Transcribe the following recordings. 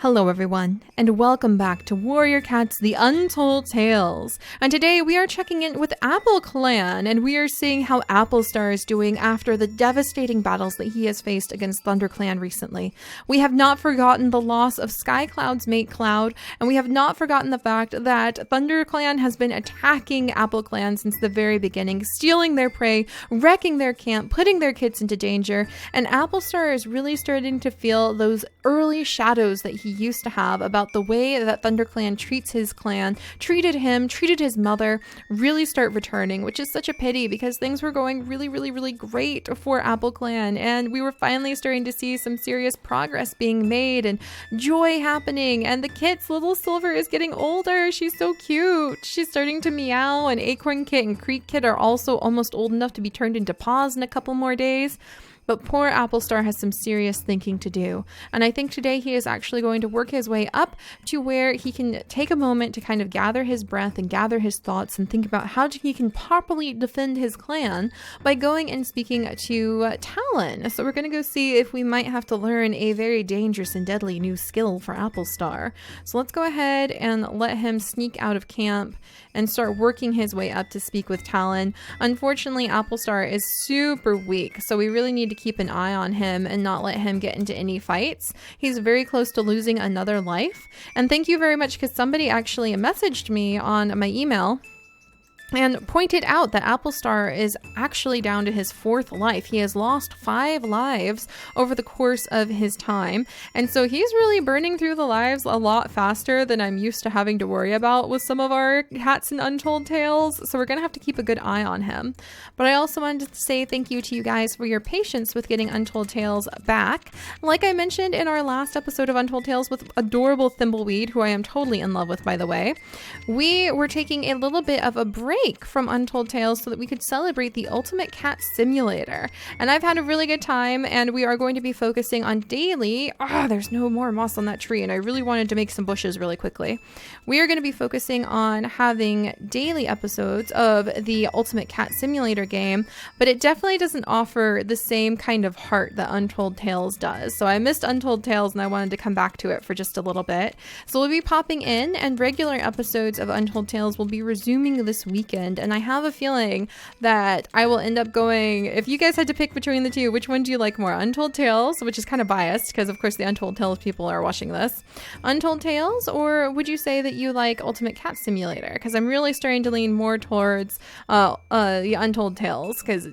Hello everyone, and welcome back to Warrior Cat's The Untold Tales. And today we are checking in with RiverClan, and we are seeing how Applestar is doing after the devastating battles that he has faced against ThunderClan recently. We have not forgotten the loss of SkyCloud's mate Cloud, and we have not forgotten the fact that ThunderClan has been attacking AppleClan since the very beginning, stealing their prey, wrecking their camp, putting their kids into danger, and Applestar is really starting to feel those early shadows that he used to have about the way that ThunderClan treats his clan, treated him, treated his mother, really start returning, which is such a pity because things were going really great for AppleClan, and we were finally starting to see some serious progress being made and joy happening, and the kids, little Silver is getting older. She's so cute. She's starting to meow, and Acorn Kit and Creek Kit are also almost old enough to be turned into paws in a couple more days. But poor Applestar has some serious thinking to do. And I think today he is actually going to work his way up to where he can take a moment to kind of gather his breath and gather his thoughts and think about how he can properly defend his clan by going and speaking to Talon. So we're going to go see if we might have to learn a very dangerous and deadly new skill for Applestar. So let's go ahead and let him sneak out of camp and start working his way up to speak with Talon. Unfortunately, Applestar is super weak, so we really need to keep an eye on him and not let him get into any fights. He's very close to losing another life. And thank you very much, because somebody actually messaged me on my email and pointed out that Applestar is actually down to his 4th life. He has lost 5 lives over the course of his time. And so he's really burning through the lives a lot faster than I'm used to having to worry about with some of our cats in Untold Tales. So we're going to have to keep a good eye on him. But I also wanted to say thank you to you guys for your patience with getting Untold Tales back. Like I mentioned in our last episode of Untold Tales with adorable Thimbleweed, who I am totally in love with, by the way, we were taking a little bit of a break from Untold Tales so that we could celebrate the Ultimate Cat Simulator. And I've had a really good time, and we are going to be focusing on daily... there's no more moss on that tree, and I really wanted to make some bushes really quickly. We are going to be focusing on having daily episodes of the Ultimate Cat Simulator game, but it definitely doesn't offer the same kind of heart that Untold Tales does. So I missed Untold Tales, and I wanted to come back to it for just a little bit. So we'll be popping in, and regular episodes of Untold Tales will be resuming this weekend. And I have a feeling that I will end up going, if you guys had to pick between the two, which one do you like more? Untold Tales, which is kind of biased because of course the Untold Tales people are watching this. Untold Tales, or would you say that you like Ultimate Cat Simulator? Because I'm really starting to lean more towards the Untold Tales, because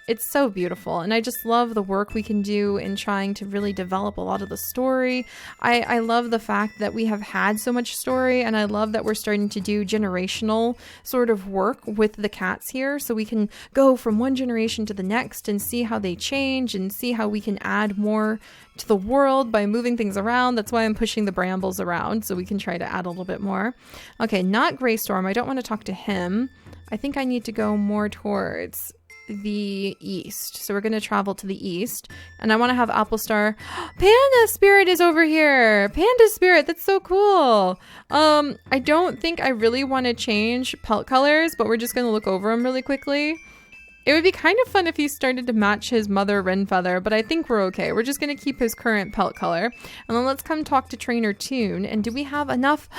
it's so beautiful, and I just love the work we can do in trying to really develop a lot of the story. I love the fact that we have had so much story, and I love that we're starting to do generational sort of work with the cats here, so we can go from one generation to the next and see how they change and see how we can add more to the world by moving things around. That's why I'm pushing the brambles around, so we can try to add a little bit more. Okay, not Greystorm. I don't want to talk to him. I think I need to go more towards the east. So we're going to travel to the east, and I want to have Applestar. Panda Spirit is over here. Panda Spirit, that's so cool. I don't think I really want to change pelt colors, but we're just going to look over them really quickly. It would be kind of fun if he started to match his mother Wrenfeather, but I think we're okay. We're just going to keep his current pelt color. And then let's come talk to Trainer Toon. And do we have enough?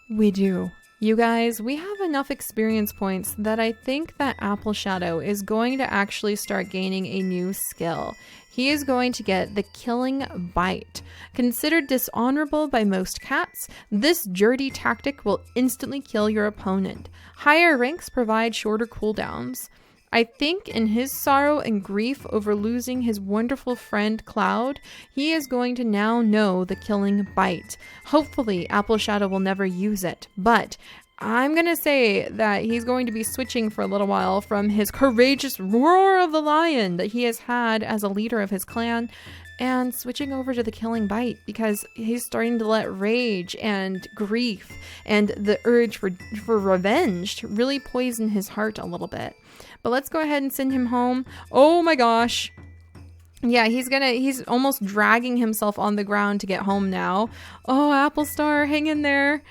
We do. You guys, we have enough experience points that I think that Apple Shadow is going to actually start gaining a new skill. He is going to get the Killing Bite. Considered dishonorable by most cats, this dirty tactic will instantly kill your opponent. Higher ranks provide shorter cooldowns. I think in his sorrow and grief over losing his wonderful friend Cloud, he is going to now know the Killing Bite. Hopefully, Apple Shadow will never use it, but I'm going to say that he's going to be switching for a little while from his courageous roar of the lion that he has had as a leader of his clan, and switching over to the Killing Bite, because he's starting to let rage and grief and the urge for revenge really poison his heart a little bit. But let's go ahead and send him home. Oh my gosh. Yeah, he's almost dragging himself on the ground to get home now. Oh, Applestar, hang in there.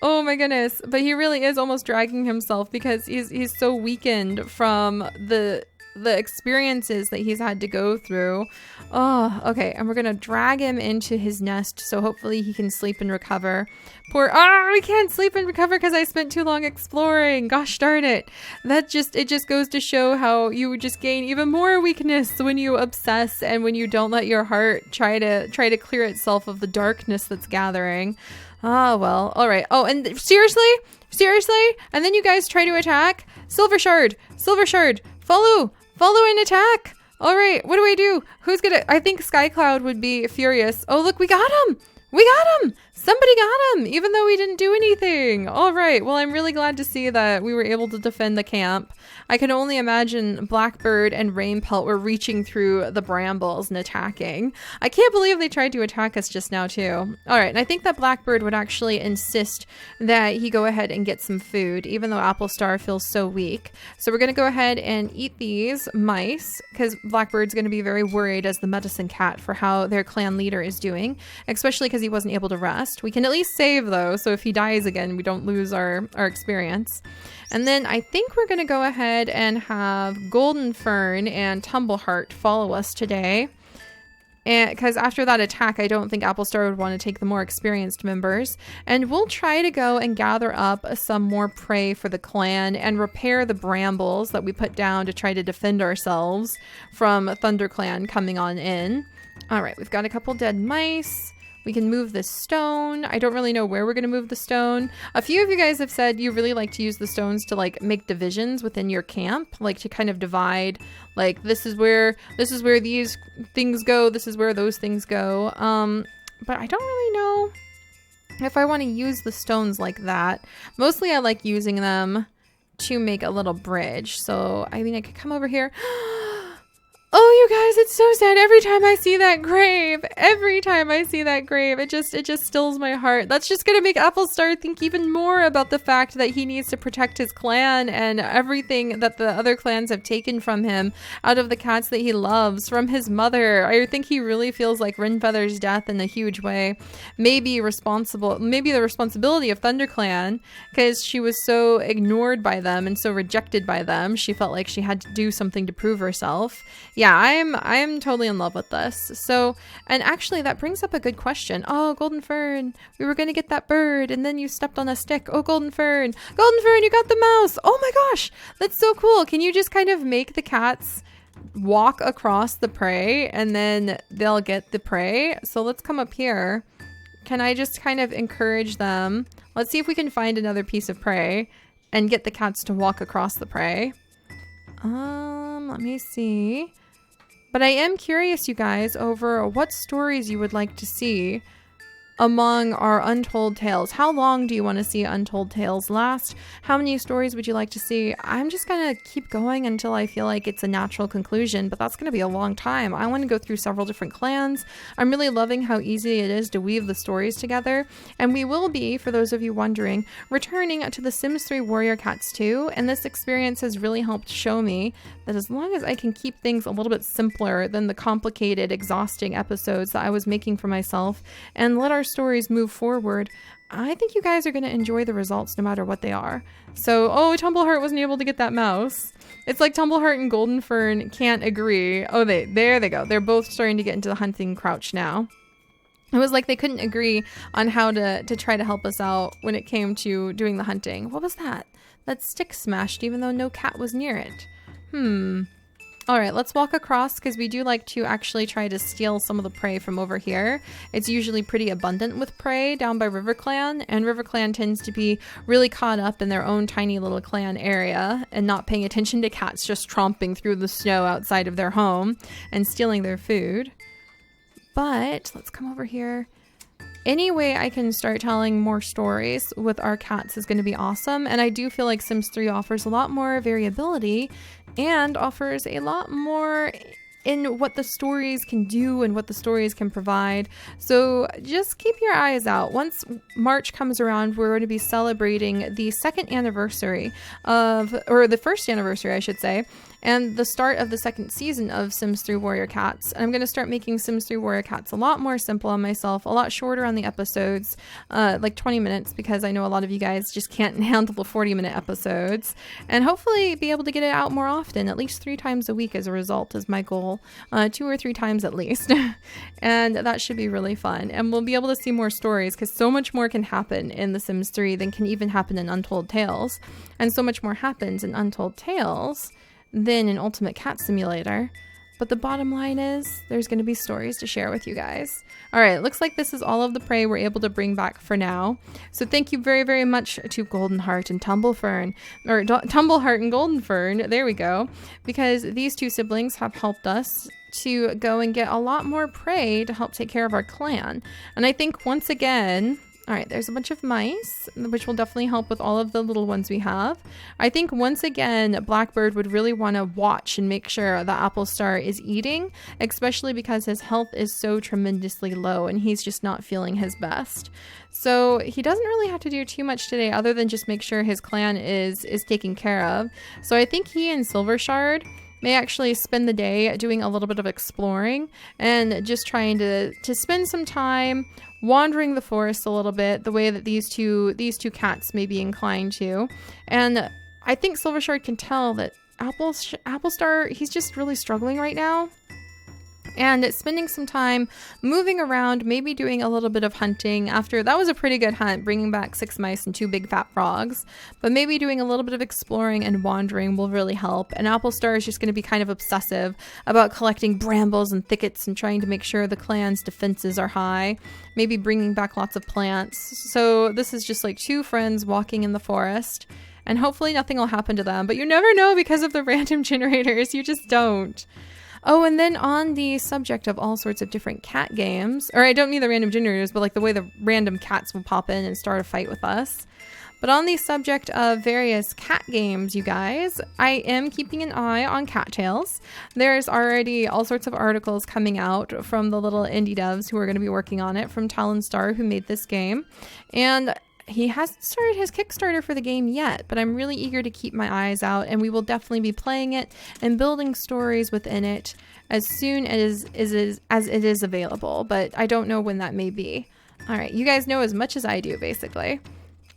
Oh my goodness. But he really is almost dragging himself because he's so weakened from the the experiences that he's had to go through. Oh, okay. And we're going to drag him into his nest. So hopefully he can sleep and recover. We can't sleep and recover because I spent too long exploring. Gosh darn it. It just goes to show how you would just gain even more weakness when you obsess and when you don't let your heart try to clear itself of the darkness that's gathering. Ah, well, all right. Oh, and seriously? And then you guys try to attack? Silver Shard, follow and attack. All right, what do I do? I think Skycloud would be furious. Oh, look, we got him. Somebody got him, even though we didn't do anything. All right, well, I'm really glad to see that we were able to defend the camp. I can only imagine Blackbird and Rainpelt were reaching through the brambles and attacking. I can't believe they tried to attack us just now, too. All right, and I think that Blackbird would actually insist that he go ahead and get some food, even though Applestar feels so weak. So we're going to go ahead and eat these mice, because Blackbird's going to be very worried as the medicine cat for how their clan leader is doing, especially because he wasn't able to rest. We can at least save, though, so if he dies again, we don't lose our experience. And then I think we're going to go ahead and have Golden Fern and Tumbleheart follow us today. And because after that attack, I don't think Applestar would want to take the more experienced members. And we'll try to go and gather up some more prey for the clan and repair the brambles that we put down to try to defend ourselves from ThunderClan coming on in. All right, we've got a couple dead mice. We can move this stone. I don't really know where we're going to move the stone. A few of you guys have said you really like to use the stones to like make divisions within your camp, like to kind of divide, like this is where these things go, this is where those things go. But I don't really know if I want to use the stones like that. Mostly I like using them to make a little bridge. So I mean, I could come over here. Oh, you guys, it's so sad. Every time I see that grave, it just stills my heart. That's just going to make Applestar think even more about the fact that he needs to protect his clan and everything that the other clans have taken from him out of the cats that he loves, from his mother. I think he really feels like Wrenfeather's death in a huge way. Maybe the responsibility of ThunderClan, because she was so ignored by them and so rejected by them. She felt like she had to do something to prove herself. Yeah, I'm totally in love with this. So, and actually that brings up a good question. Oh, Golden Fern, we were going to get that bird and then you stepped on a stick. Oh, Golden Fern, you got the mouse. Oh my gosh, that's so cool. Can you just kind of make the cats walk across the prey and then they'll get the prey? So let's come up here. Can I just kind of encourage them? Let's see if we can find another piece of prey and get the cats to walk across the prey. Let me see. But I am curious, you guys, over what stories you would like to see among our Untold Tales. How long do you want to see Untold Tales last? How many stories would you like to see? I'm just going to keep going until I feel like it's a natural conclusion, but that's going to be a long time. I want to go through several different clans. I'm really loving how easy it is to weave the stories together. And we will be, for those of you wondering, returning to The Sims 3 Warrior Cats 2. And this experience has really helped show me that as long as I can keep things a little bit simpler than the complicated, exhausting episodes that I was making for myself and let our stories move forward, I think you guys are going to enjoy the results no matter what they are. So, oh, Tumbleheart wasn't able to get that mouse. It's like Tumbleheart and Golden Fern can't agree. Oh, there they go. They're both starting to get into the hunting crouch now. It was like they couldn't agree on how to try to help us out when it came to doing the hunting. What was that? That stick smashed even though no cat was near it. All right, let's walk across because we do like to actually try to steal some of the prey from over here. It's usually pretty abundant with prey down by RiverClan, and RiverClan tends to be really caught up in their own tiny little clan area and not paying attention to cats just tromping through the snow outside of their home and stealing their food. But let's come over here. Any way I can start telling more stories with our cats is going to be awesome. And I do feel like Sims 3 offers a lot more variability and offers a lot more in what the stories can do and what the stories can provide. So just keep your eyes out. Once March comes around, we're going to be celebrating the second anniversary of, or the first anniversary, I should say, and the start of the second season of Sims 3 Warrior Cats. And I'm going to start making Sims 3 Warrior Cats a lot more simple on myself, a lot shorter on the episodes, like 20 minutes, because I know a lot of you guys just can't handle the 40-minute episodes, and hopefully be able to get it out more often, at least 3 times a week as a result is my goal, 2 or 3 times at least. And that should be really fun, and we'll be able to see more stories, because so much more can happen in The Sims 3 than can even happen in Untold Tales, and so much more happens in Untold Tales than in Ultimate Cat Simulator. But the bottom line is there's going to be stories to share with you guys. All right, looks like this is all of the prey we're able to bring back for now. So thank you very, very much to Goldenheart and Tumblefern, or Tumbleheart and Goldenfern. There we go. Because these 2 siblings have helped us to go and get a lot more prey to help take care of our clan. And I think once again, all right, there's a bunch of mice, which will definitely help with all of the little ones we have. I think once again, Blackbird would really want to watch and make sure that Applestar is eating, especially because his health is so tremendously low and he's just not feeling his best. So he doesn't really have to do too much today other than just make sure his clan is taken care of. So I think he and Silvershard may actually spend the day doing a little bit of exploring and just trying to spend some time wandering the forest a little bit, the way that these two cats may be inclined to. And I think Silvershard can tell that Applestar, he's just really struggling right now. And spending some time moving around, maybe doing a little bit of hunting after that was a pretty good hunt, bringing back 6 mice and 2 big fat frogs. But maybe doing a little bit of exploring and wandering will really help. And Applestar is just going to be kind of obsessive about collecting brambles and thickets and trying to make sure the clan's defenses are high. Maybe bringing back lots of plants. So this is just like 2 friends walking in the forest. And hopefully nothing will happen to them. But you never know because of the random generators. You just don't. Oh, and then on the subject of all sorts of different cat games, or I don't mean the random generators, but like the way the random cats will pop in and start a fight with us. But on the subject of various cat games, you guys, I am keeping an eye on Cattails. There's already all sorts of articles coming out from the little indie devs who are going to be working on it, from Talonstar, who made this game. And he hasn't started his Kickstarter for the game yet, but I'm really eager to keep my eyes out, and we will definitely be playing it and building stories within it as soon as it is available, but I don't know when that may be. All right, you guys know as much as I do, basically.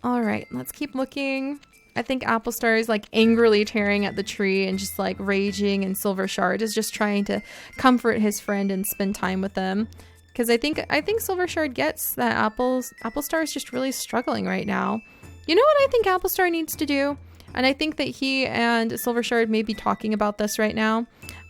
All right, let's keep looking. I think Applestar is like angrily tearing at the tree and just like raging, and Silvershard is just trying to comfort his friend and spend time with them. Because I think Silvershard gets that Applestar is just really struggling right now. You know what I think Applestar needs to do? And I think that he and Silvershard may be talking about this right now.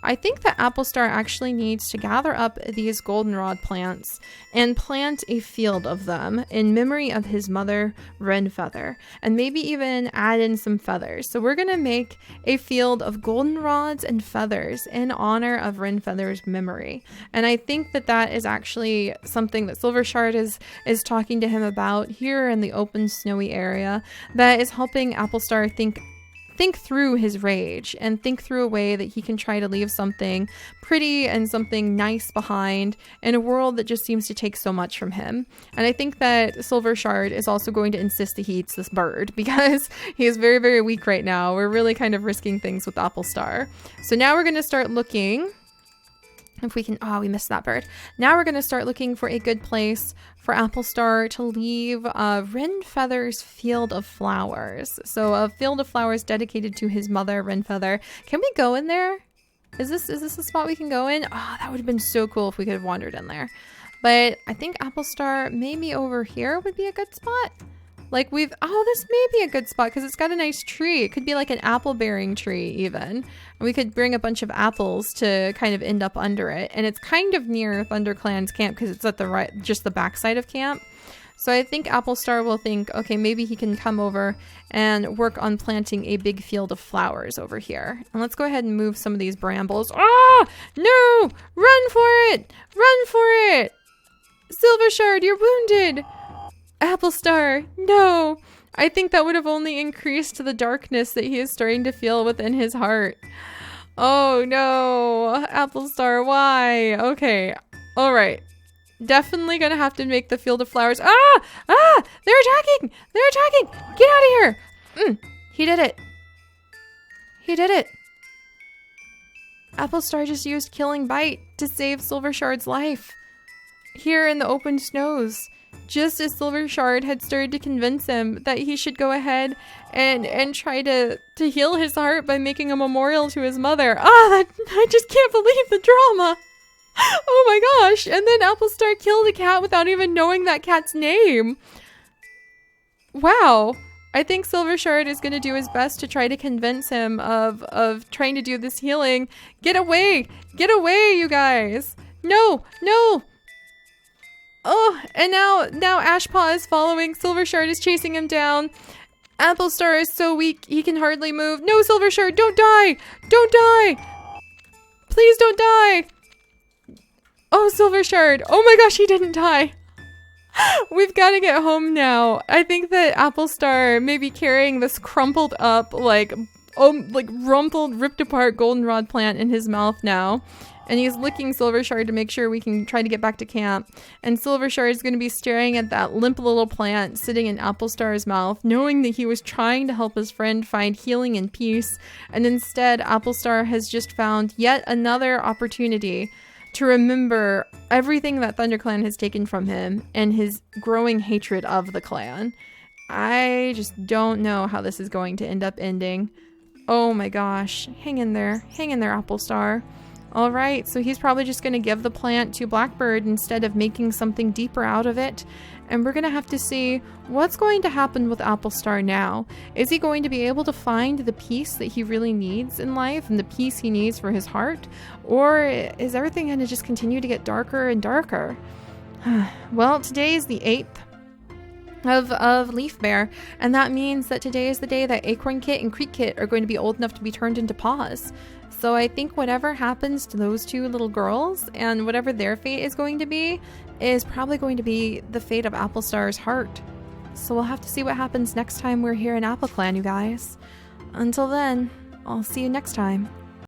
I think that Applestar actually needs to gather up these goldenrod plants and plant a field of them in memory of his mother, Wrenfeather, and maybe even add in some feathers. So we're going to make a field of goldenrods and feathers in honor of Wrenfeather's memory. And I think that that is actually something that Silvershard is talking to him about here in the open snowy area that is helping Applestar think through his rage and think through a way that he can try to leave something pretty and something nice behind in a world that just seems to take so much from him. And I think that Silvershard is also going to insist that he eats this bird because he is very, very weak right now. We're really kind of risking things with Applestar. So now we're going to start looking if we can. Oh, we missed that bird. Now we're going to start looking for a good place for Applestar to leave Wrenfeather's field of flowers. So a field of flowers dedicated to his mother, Wrenfeather. Can we go in there? Is this a spot we can go in? Oh, that would have been so cool if we could have wandered in there. But I think Applestar maybe over here would be a good spot. Like this may be a good spot because it's got a nice tree. It could be like an apple bearing tree even. And we could bring a bunch of apples to kind of end up under it. And it's kind of near ThunderClan's camp because it's at just the backside of camp. So I think Applestar will think, okay, maybe he can come over and work on planting a big field of flowers over here. And let's go ahead and move some of these brambles. Ah, no, run for it. Run for it. Silvershard, you're wounded. Applestar, no! I think that would have only increased the darkness that he is starting to feel within his heart. Oh no, Applestar, why? Okay, alright. Definitely gonna have to make the field of flowers. Ah! They're attacking! They're attacking! Get out of here! He did it. He did it. Applestar just used Killing Bite to save Silvershard's life. Here in the open snows, just as Silvershard had started to convince him that he should go ahead and try to heal his heart by making a memorial to his mother. I just can't believe the drama. Oh my gosh. And then Applestar killed a cat without even knowing that cat's name. Wow. I think Silvershard is going to do his best to try to convince him of trying to do this healing. Get away! Get away, you guys! No! No! Oh, and now Ashpaw is following. Silvershard is chasing him down. Applestar is so weak he can hardly move. No, Silvershard, don't die! Don't die! Please don't die! Oh, Silvershard! Oh my gosh, he didn't die! We've got to get home now. I think that Applestar may be carrying this crumpled up, like rumpled, ripped apart goldenrod plant in his mouth now. And he's licking Silvershard to make sure we can try to get back to camp. And Silvershard is going to be staring at that limp little plant sitting in Applestar's mouth, knowing that he was trying to help his friend find healing and peace. And instead, Applestar has just found yet another opportunity to remember everything that ThunderClan has taken from him and his growing hatred of the clan. I just don't know how this is going to end up ending. Oh my gosh. Hang in there. Hang in there, Applestar. All right, so he's probably just going to give the plant to Blackbird instead of making something deeper out of it. And we're going to have to see what's going to happen with Applestar now. Is he going to be able to find the peace that he really needs in life and the peace he needs for his heart? Or is everything going to just continue to get darker and darker? Well, today is the 8th of Leaf Bear, and that means that today is the day that Acorn Kit and Creek Kit are going to be old enough to be turned into paws. So I think whatever happens to those two little girls and whatever their fate is going to be is probably going to be the fate of Applestar's heart. So we'll have to see what happens next time we're here in AppleClan, you guys. Until then, I'll see you next time.